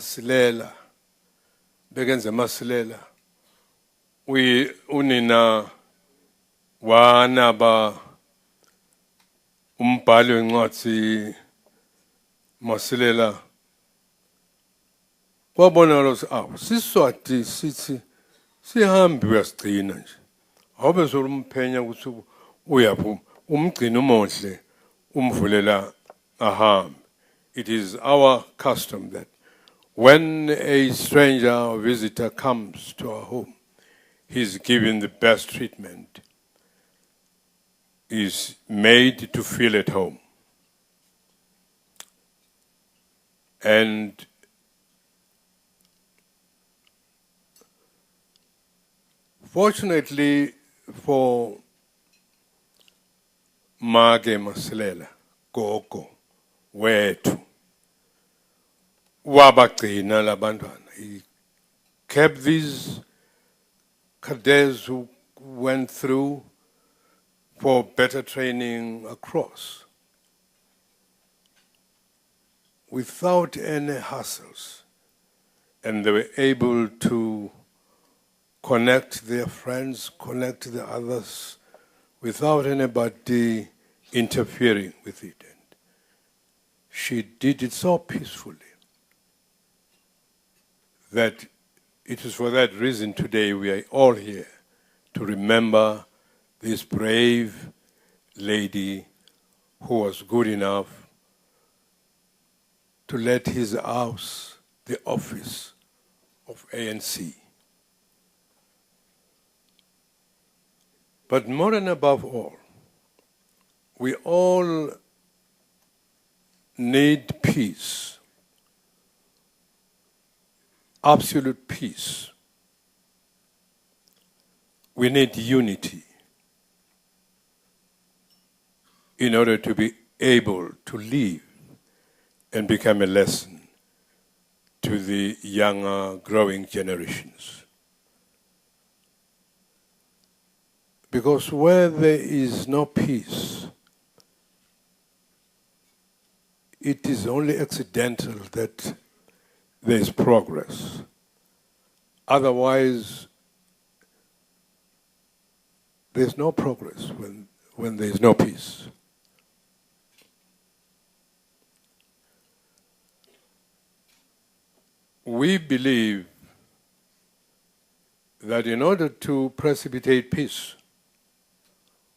Silela bekenze masilela unina wanaba umbhali wencwadi masilela kwabona lo siswati sithi sihambi uyasigcina nje awube solumphenya ukuthi uyaphi umgcina umonhle umvulela ahambe. It is our custom that when a stranger or visitor comes to our home, he is given the best treatment, is made to feel at home. And fortunately for Mage Masilela, Gogo, wethu, wabagcina labantwana. He kept these cadets who went through for better training across without any hassles, and they were able to connect their friends, connect the others without anybody interfering with it. And she did it so peacefully that it is for that reason today we are all here to remember this brave lady who was good enough to let his house, the office of ANC. But more and above all, we all need peace, absolute peace. We need unity in order to be able to live and become a lesson to the younger, growing generations. Because where there is no peace, it is only accidental that there is progress. Otherwise, there's no progress when there is no peace. We believe that in order to precipitate peace,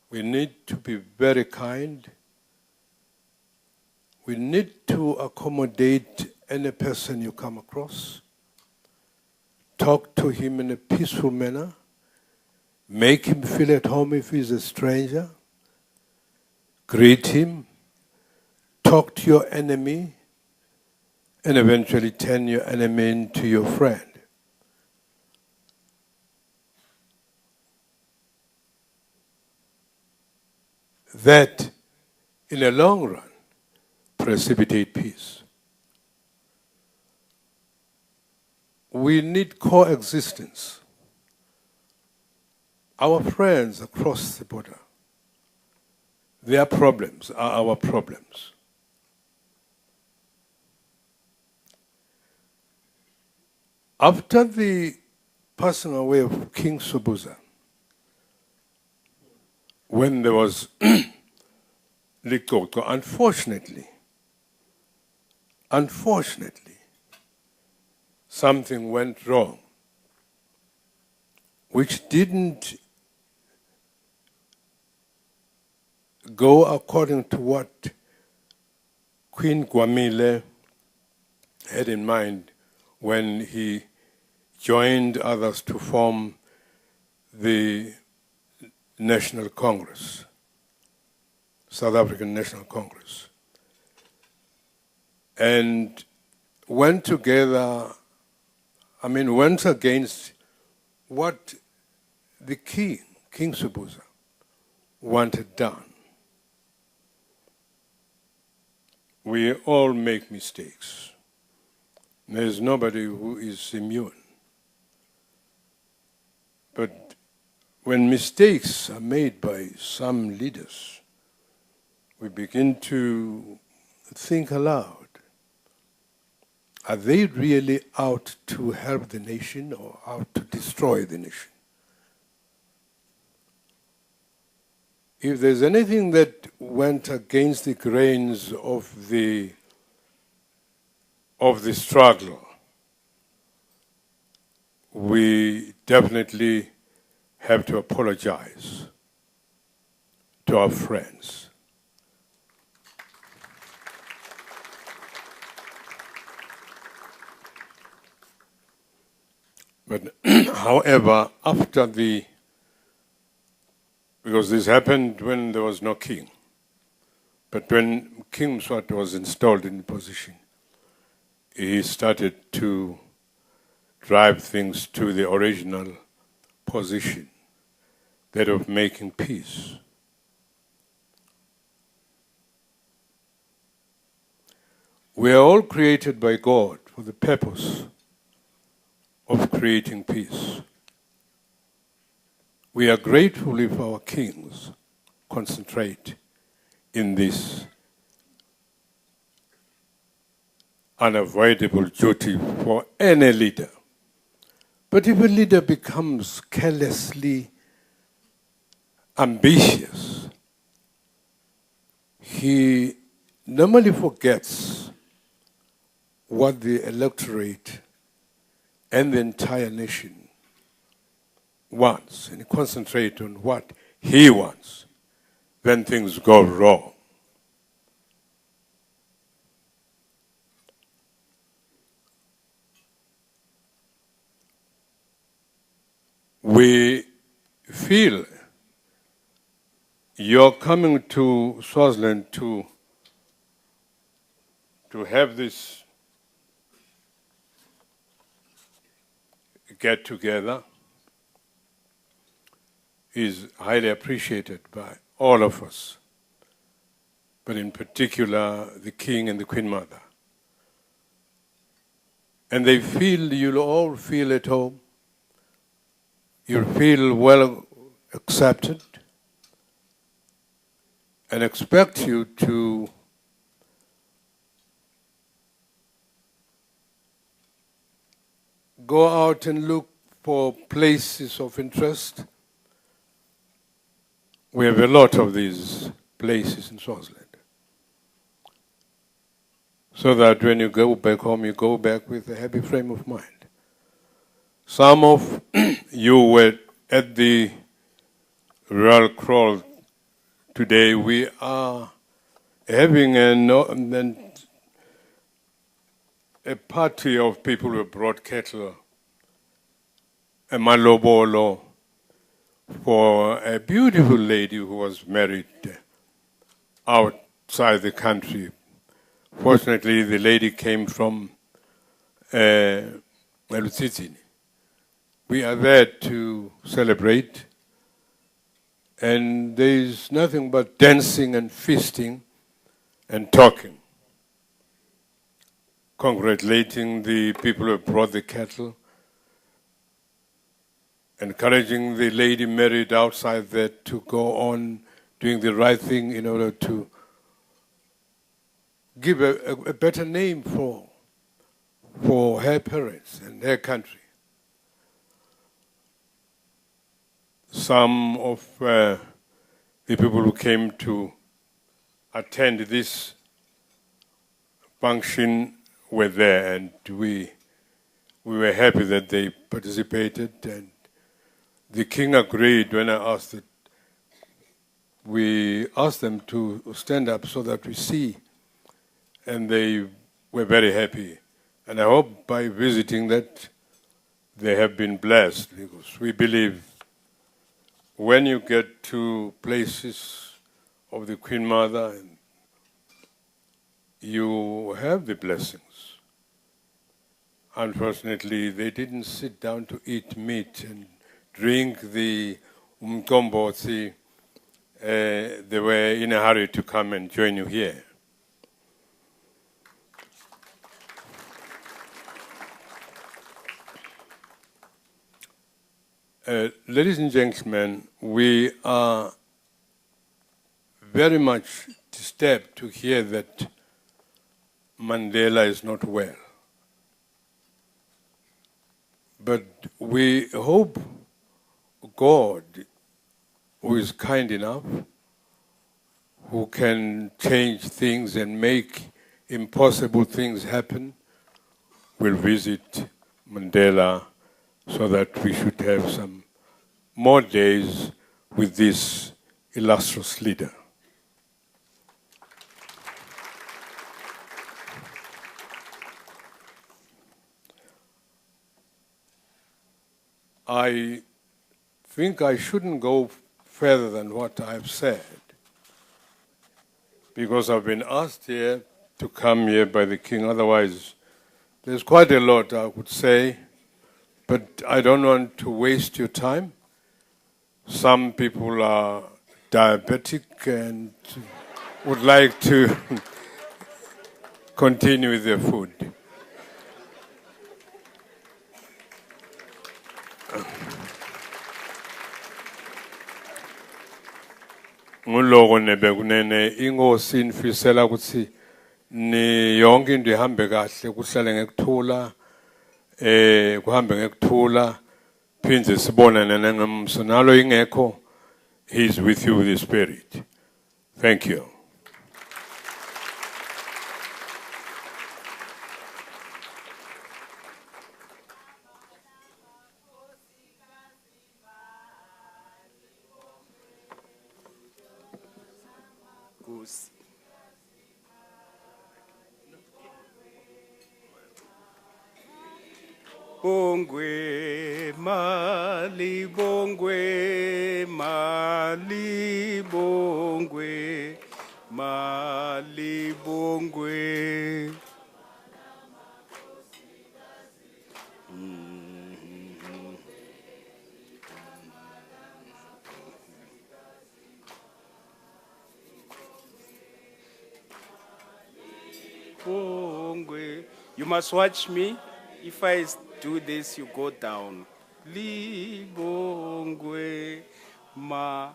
we need to be very kind. We need to accommodate any person you come across. Talk to him in a peaceful manner. Make him feel at home if he's a stranger. Greet him. Talk to your enemy. And eventually turn your enemy into your friend. That, in the long run, precipitate peace. We need coexistence. Our friends across the border, their problems are our problems. After the passing away of King Sobhuza, when there was Legodi, unfortunately, something went wrong, which didn't go according to what Queen Gwamile had in mind when he joined others to form the National Congress, South African National Congress, and went against what the King Sobhuza, wanted done. We all make mistakes. There's nobody who is immune. But when mistakes are made by some leaders, we begin to think aloud. are they really out to help the nation or out to destroy the nation? If there's anything that went against the grains of the struggle, we definitely have to apologize to our friends. But however, because this happened when there was no king, but when King Mswati was installed in the position, he started to drive things to the original position, that of making peace. We are all created by God for the purpose of creating peace. We are grateful if our kings concentrate in this unavoidable duty for any leader. But if a leader becomes carelessly ambitious, he normally forgets what the electorate and the entire nation wants, and concentrate on what he wants, then things go wrong. We feel you're coming to Swaziland to have this get together is highly appreciated by all of us, but in particular the King and the Queen Mother. And they feel you'll all feel at home, you'll feel well accepted, and expect you to go out and look for places of interest. We have a lot of these places in Swaziland. So that when you go back home, you go back with a happy frame of mind. Some of you were at the Royal Crawl today. We are having a party of people who brought cattle, a malobolo, for a beautiful lady who was married outside the country. Fortunately, the lady came from Lusitsini. We are there to celebrate, and there is nothing but dancing and feasting and talking, congratulating the people who brought the cattle, encouraging the lady married outside there to go on doing the right thing in order to give a better name for her parents and her country. Some of the people who came to attend this function were there, and we were happy that they participated, and the king agreed when I asked it. We asked them to stand up so that we see, and they were very happy. And I hope by visiting that they have been blessed, because we believe when you get to places of the Queen Mother, you have the blessings. Unfortunately, they didn't sit down to eat meat and drink the umkombotsi. They were in a hurry to come and join you here. Ladies and gentlemen, we are very much disturbed to hear that Mandela is not well. But we hope God, who is kind enough, who can change things and make impossible things happen, will visit Mandela so that we should have some more days with this illustrious leader. I think I shouldn't go further than what I've said, because I've been asked here to come here by the King. Otherwise, there's quite a lot I would say, but I don't want to waste your time. Some people are diabetic and would like to continue with their food. Nguloko nebekunene ingosi infisela ukuthi ni yonke into ihambe kahle kuhlale ngekuthula kuhambe ngekuthula phindze sibonane nangemso nalo ingekho he is with you with the spirit. Thank you. Bongwe, mali bongwe, mali bongwe, mali bongwe. Bongwe. You must watch me. If I do this, you go down. Libongwe, ma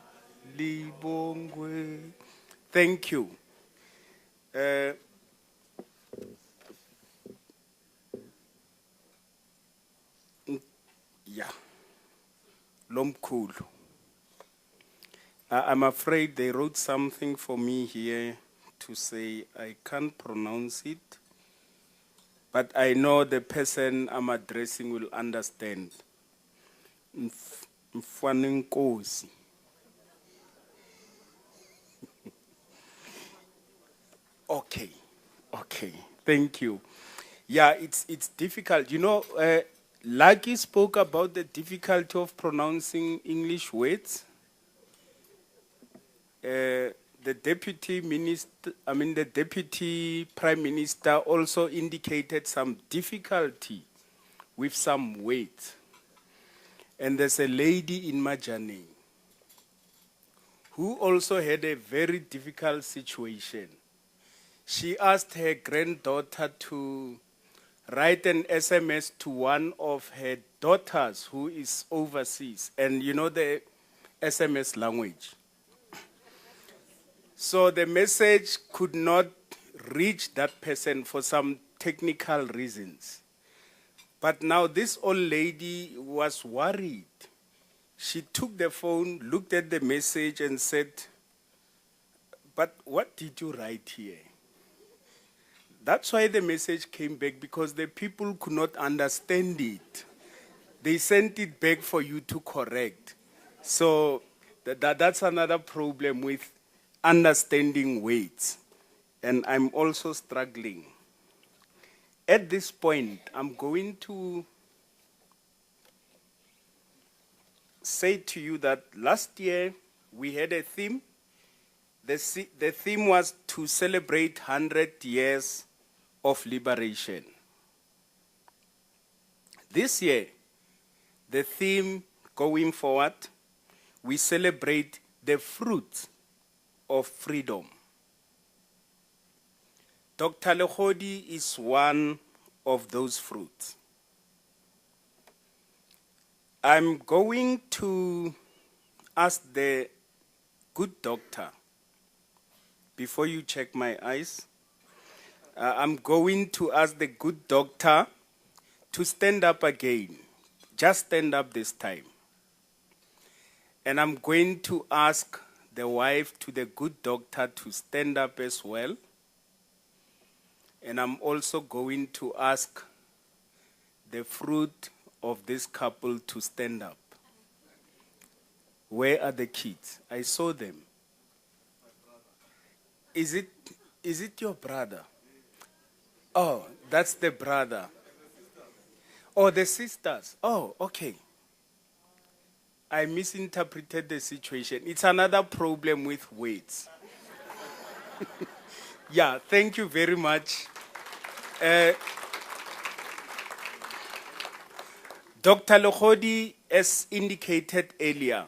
libongwe. Thank you. Yeah. Lomkhulu. I'm afraid they wrote something for me here to say I can't pronounce it. But I know the person I'm addressing will understand. Mfanenkosi. Okay. Thank you. Yeah, it's difficult. You know, Lucky spoke about the difficulty of pronouncing English words. The deputy prime minister also indicated some difficulty with some words. And there's a lady in Majane who also had a very difficult situation. She asked her granddaughter to write an SMS to one of her daughters who is overseas. And you know the SMS language. So the message could not reach that person for some technical reasons. But now this old lady was worried. She took the phone, looked at the message and said, "But what did you write here?" That's why the message came back, because the people could not understand it. They sent it back for you to correct. So that's another problem with understanding words, and I'm also struggling. At this point, I'm going to say to you that last year we had a theme. The theme was to celebrate 100 years of liberation. This year, the theme going forward, we celebrate the fruit of freedom. Dr. Legodi is one of those fruits. I'm going to ask the good doctor, before you check my eyes, I'm going to ask the good doctor to stand up again. Just stand up this time. And I'm going to ask the wife to the good doctor to stand up as well. And I'm also going to ask the fruit of this couple to stand up. Where are the kids? I saw them. Is it your brother? Oh, that's the brother. Oh, the sisters. Oh, okay. I misinterpreted the situation. It's another problem with weights. Yeah, thank you very much. Dr. Legodi, as indicated earlier,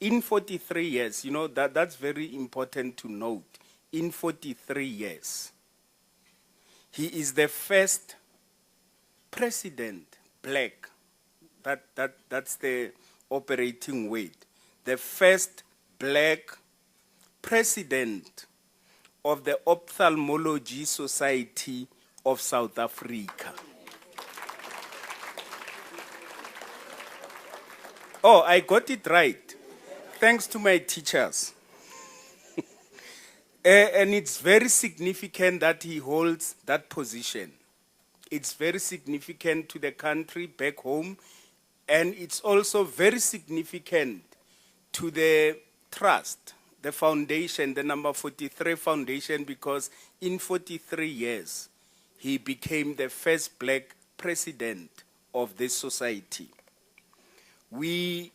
in 43 years, you know, that's very important to note. In 43 years, he is the first president, black, that's the operating weight, the first black president of the Ophthalmology Society of South Africa. Oh, I got it right. Thanks to my teachers. And it's very significant that he holds that position. It's very significant to the country back home, and it's also very significant to the trust, the foundation, the number 43 foundation, because in 43 years, he became the first black president of this society. We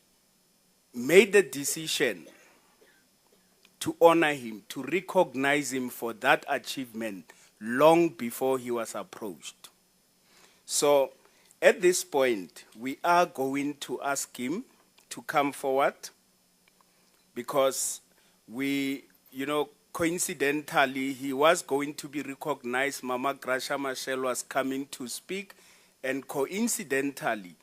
made the decision to honor him, to recognize him for that achievement long before he was approached. So at this point, we are going to ask him to come forward because we, you know, coincidentally, he was going to be recognized. Mama Gracia Machel was coming to speak, and coincidentally,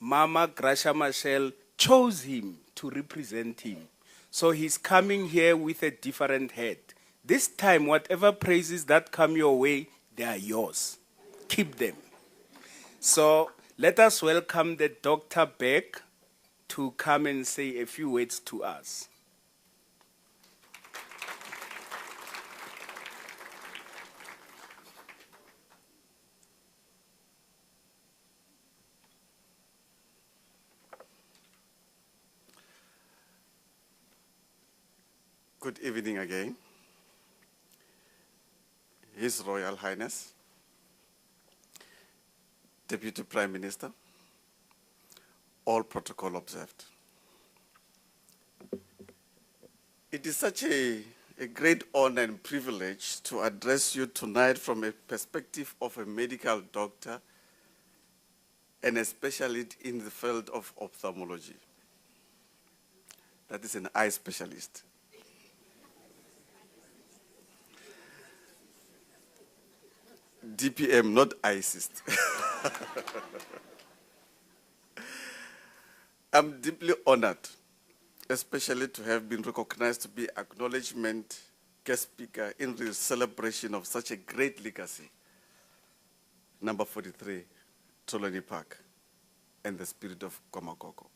Mama Gracia Machel chose him to represent him. So he's coming here with a different head. This time, whatever praises that come your way, they are yours. Keep them. So let us welcome the doctor back to come and say a few words to us. Good evening again. His Royal Highness, Deputy Prime Minister, all protocol observed. It is such a great honor and privilege to address you tonight from a perspective of a medical doctor and especially in the field of ophthalmology. That is an eye specialist. DPM, not ISIST. I'm deeply honored, especially to have been recognized to be acknowledgement guest speaker in the celebration of such a great legacy. Number 43, Toloni Park, and the spirit of Komakoko.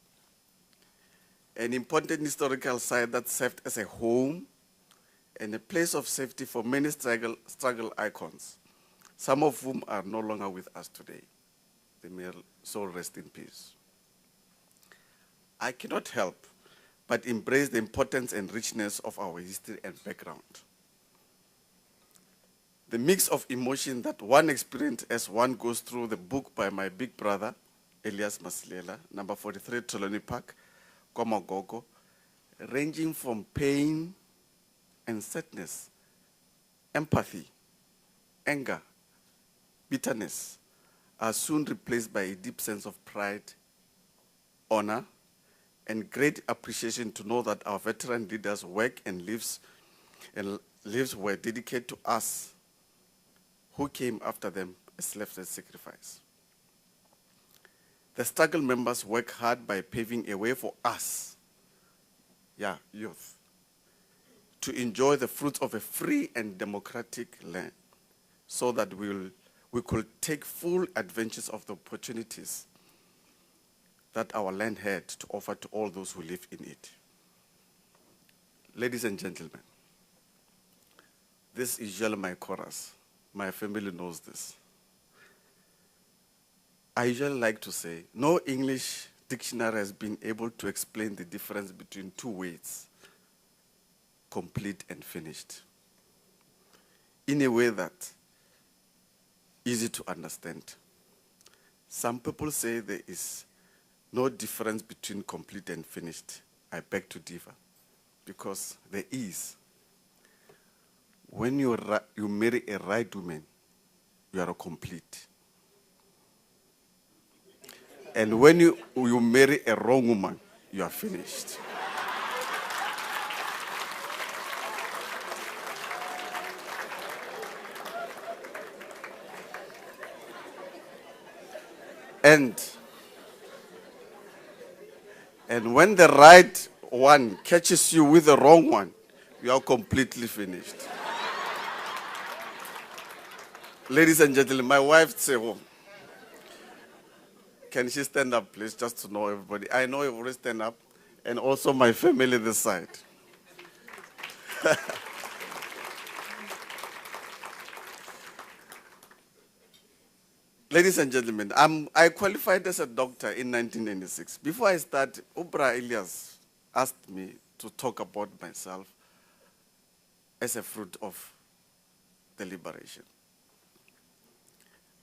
An important historical site that served as a home and a place of safety for many struggle icons, some of whom are no longer with us today. They may so rest in peace. I cannot help but embrace the importance and richness of our history and background. The mix of emotion that one experiences as one goes through the book by my big brother, Elias Masilela, number 43, Toloni Park, Komagogo, ranging from pain and sadness, empathy, anger, bitterness, are soon replaced by a deep sense of pride, honor, and great appreciation to know that our veteran leaders' work and lives were dedicated to us who came after them as left as sacrifice. The struggle members work hard by paving a way for us, youth, to enjoy the fruits of a free and democratic land so that we could take full advantage of the opportunities that our land had to offer to all those who live in it. Ladies and gentlemen, this is usually my chorus. My family knows this. I usually like to say, no English dictionary has been able to explain the difference between two words, complete and finished, in a way that easy to understand. Some people say there is no difference between complete and finished. I beg to differ, because there is. When you marry a right woman, you are complete. And when you marry a wrong woman, you are finished. And when the right one catches you with the wrong one, you are completely finished. Ladies and gentlemen, my wife say, oh, can she stand up, please, just to know everybody? I know you already stand up, and also my family this side. Ladies and gentlemen, I qualified as a doctor in 1996. Before I started, Ubra Elias asked me to talk about myself as a fruit of the liberation.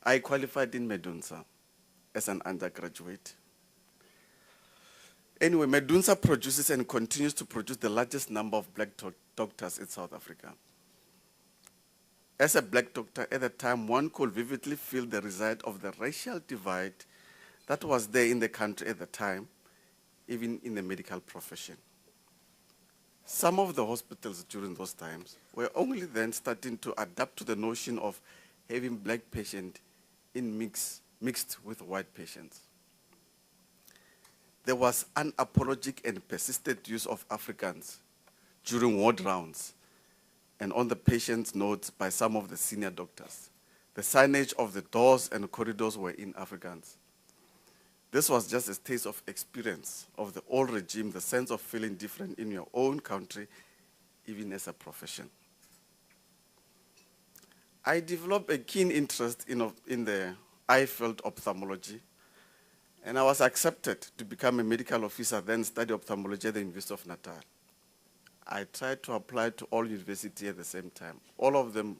I qualified in Medunsa as an undergraduate. Anyway, Medunsa produces and continues to produce the largest number of black doctors in South Africa. As a black doctor at the time, one could vividly feel the result of the racial divide that was there in the country at the time, even in the medical profession. Some of the hospitals during those times were only then starting to adapt to the notion of having black patients mixed with white patients. There was unapologetic and persistent use of Afrikaans during ward rounds and on the patient's notes by some of the senior doctors. The signage of the doors and corridors were in Afrikaans. This was just a taste of experience of the old regime, the sense of feeling different in your own country, even as a profession. I developed a keen interest in the eye field ophthalmology, and I was accepted to become a medical officer, then study ophthalmology at the University of Natal. I tried to apply to all universities at the same time. All of them,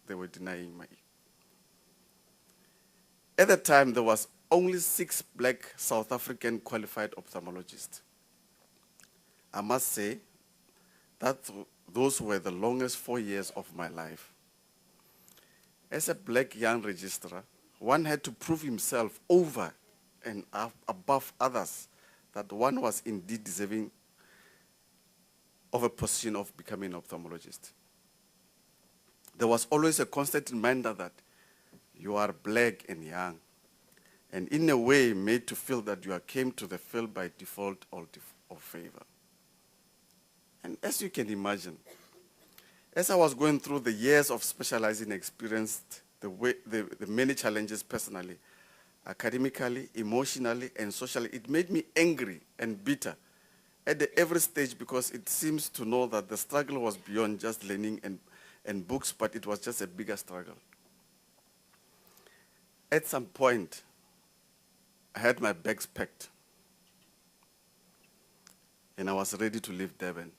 they were denying me. At the time, there was only 6 black South African qualified ophthalmologists. I must say that those were the longest 4 years of my life. As a black young registrar, one had to prove himself over and above others that one was indeed deserving of a position of becoming an ophthalmologist. There was always a constant reminder that you are black and young, and in a way made to feel that you came to the field by default or favor. And as you can imagine, as I was going through the years of specializing, experienced the many challenges personally, academically, emotionally, and socially. It made me angry and bitter at every stage, because it seems to know that the struggle was beyond just learning and books, but it was just a bigger struggle. At some point, I had my bags packed, and I was ready to leave Durban,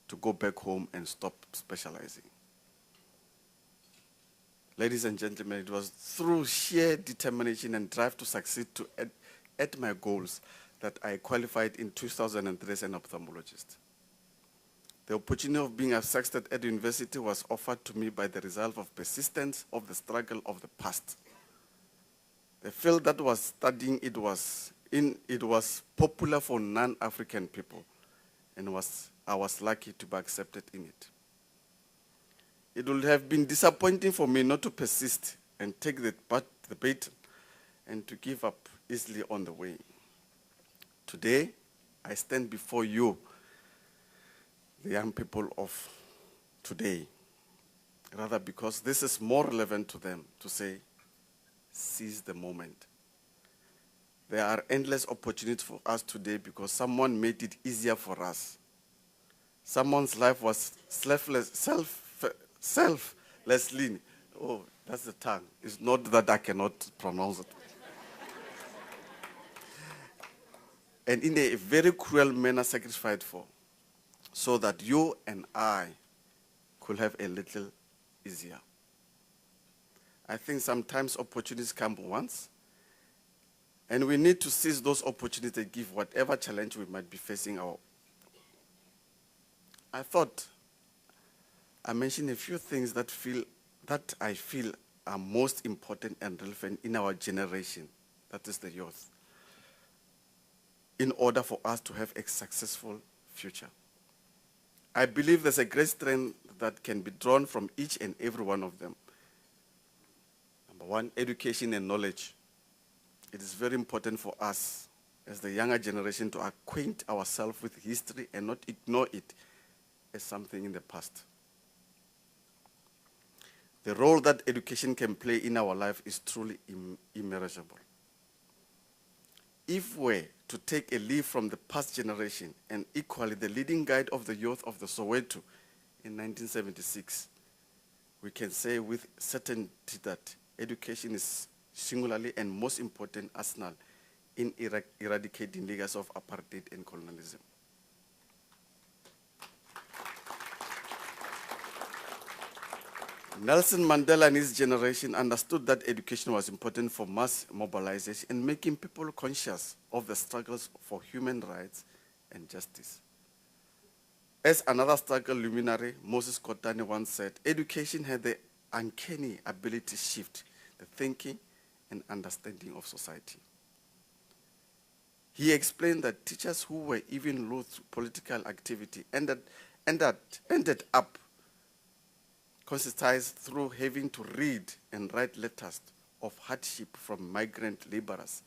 to go back home and stop specializing. Ladies and gentlemen, it was through sheer determination and drive to succeed at my goals that I qualified in 2003 as an ophthalmologist. The opportunity of being accepted at the university was offered to me by the result of persistence of the struggle of the past. The field that was studying it was popular for non-African people, and I was lucky to be accepted in it. It would have been disappointing for me not to persist and take the baton and to give up easily on the way. Today, I stand before you, the young people of today, rather because this is more relevant to them, to say, seize the moment. There are endless opportunities for us today because someone made it easier for us. Someone's life was selflessly. Oh, that's the tongue. It's not that I cannot pronounce it. And in a very cruel manner sacrificed for, so that you and I could have a little easier. I think sometimes opportunities come once, and we need to seize those opportunities and give whatever challenge we might be facing. I thought I mentioned a few things that I feel are most important and relevant in our generation, that is the youth, in order for us to have a successful future. I believe there's a great strength that can be drawn from each and every one of them. Number one, education and knowledge. It is very important for us as the younger generation to acquaint ourselves with history and not ignore it as something in the past. The role that education can play in our life is truly immeasurable. If we're to take a leaf from the past generation and equally the leading guide of the youth of the Soweto in 1976, we can say with certainty that education is singularly and most important arsenal in eradicating legacy of apartheid and colonialism. Nelson Mandela and his generation understood that education was important for mass mobilization and making people conscious of the struggles for human rights and justice. As another struggle luminary, Moses Kotane once said, education had the uncanny ability to shift the thinking and understanding of society. He explained that teachers who were even loath to political activity ended up consistent through having to read and write letters of hardship from migrant laborers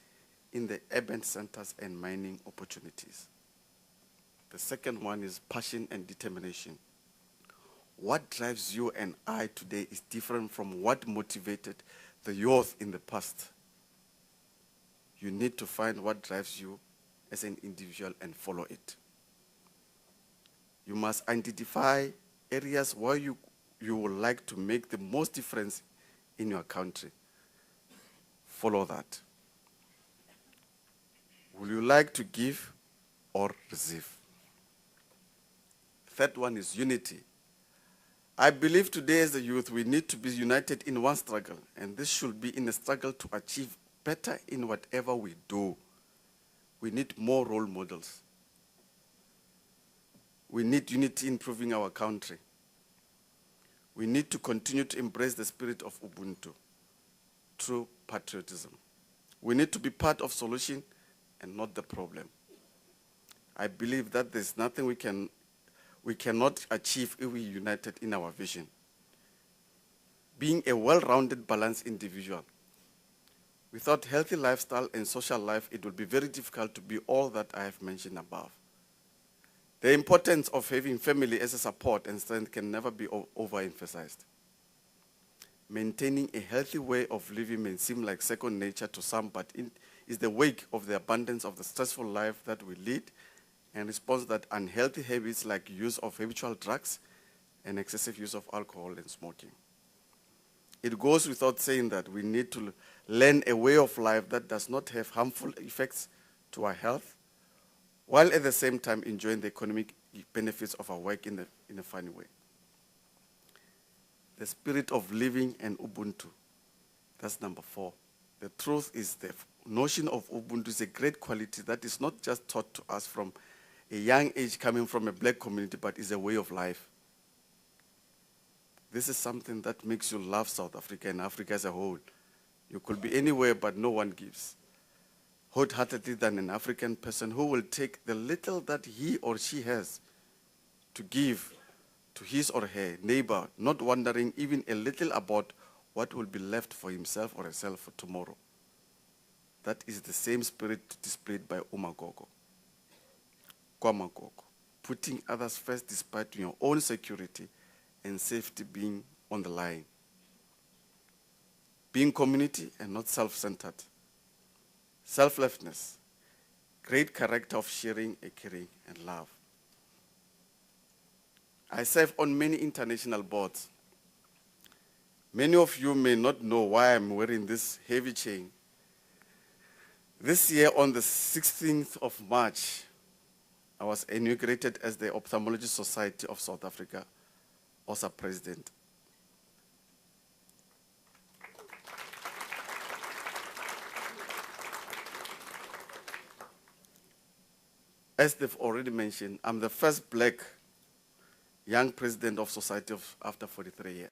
in the urban centers and mining opportunities. The second one is passion and determination. What drives you and I today is different from what motivated the youth in the past. You need to find what drives you as an individual and follow it. You must identify areas where you would like to make the most difference in your country. Follow that. Will you like to give or receive? Third one is unity. I believe today as a youth we need to be united in one struggle, and this should be in a struggle to achieve better in whatever we do. We need more role models. We need unity in improving our country. We need to continue to embrace the spirit of Ubuntu through patriotism. We need to be part of solution and not the problem. I believe that there's nothing we cannot achieve if we are united in our vision. Being a well-rounded, balanced individual. Without healthy lifestyle and social life, it will be very difficult to be all that I have mentioned above. The importance of having family as a support and strength can never be overemphasized. Maintaining a healthy way of living may seem like second nature to some, but it is the wake of the abundance of the stressful life that we lead and response that unhealthy habits like use of habitual drugs and excessive use of alcohol and smoking. It goes without saying that we need to learn a way of life that does not have harmful effects to our health, while at the same time enjoying the economic benefits of our work in a funny way. The spirit of living and Ubuntu, that's number 4. The truth is the notion of Ubuntu is a great quality that is not just taught to us from a young age coming from a black community, but is a way of life. This is something that makes you love South Africa and Africa as a whole. You could be anywhere, but no one gives wholeheartedly than an African person who will take the little that he or she has to give to his or her neighbor, not wondering even a little about what will be left for himself or herself for tomorrow. That is the same spirit displayed by Umagogo. Kwamagogo, putting others first despite your own security and safety being on the line. Being community and not self-centered. selflessness, great character of sharing, caring, and love. I serve on many international boards. Many of you may not know why I'm wearing this heavy chain. This year, on the 16th of March, I was inaugurated as the Ophthalmology Society of South Africa, OSSA president. As they've already mentioned, I'm the first black young president of Society after 43 years.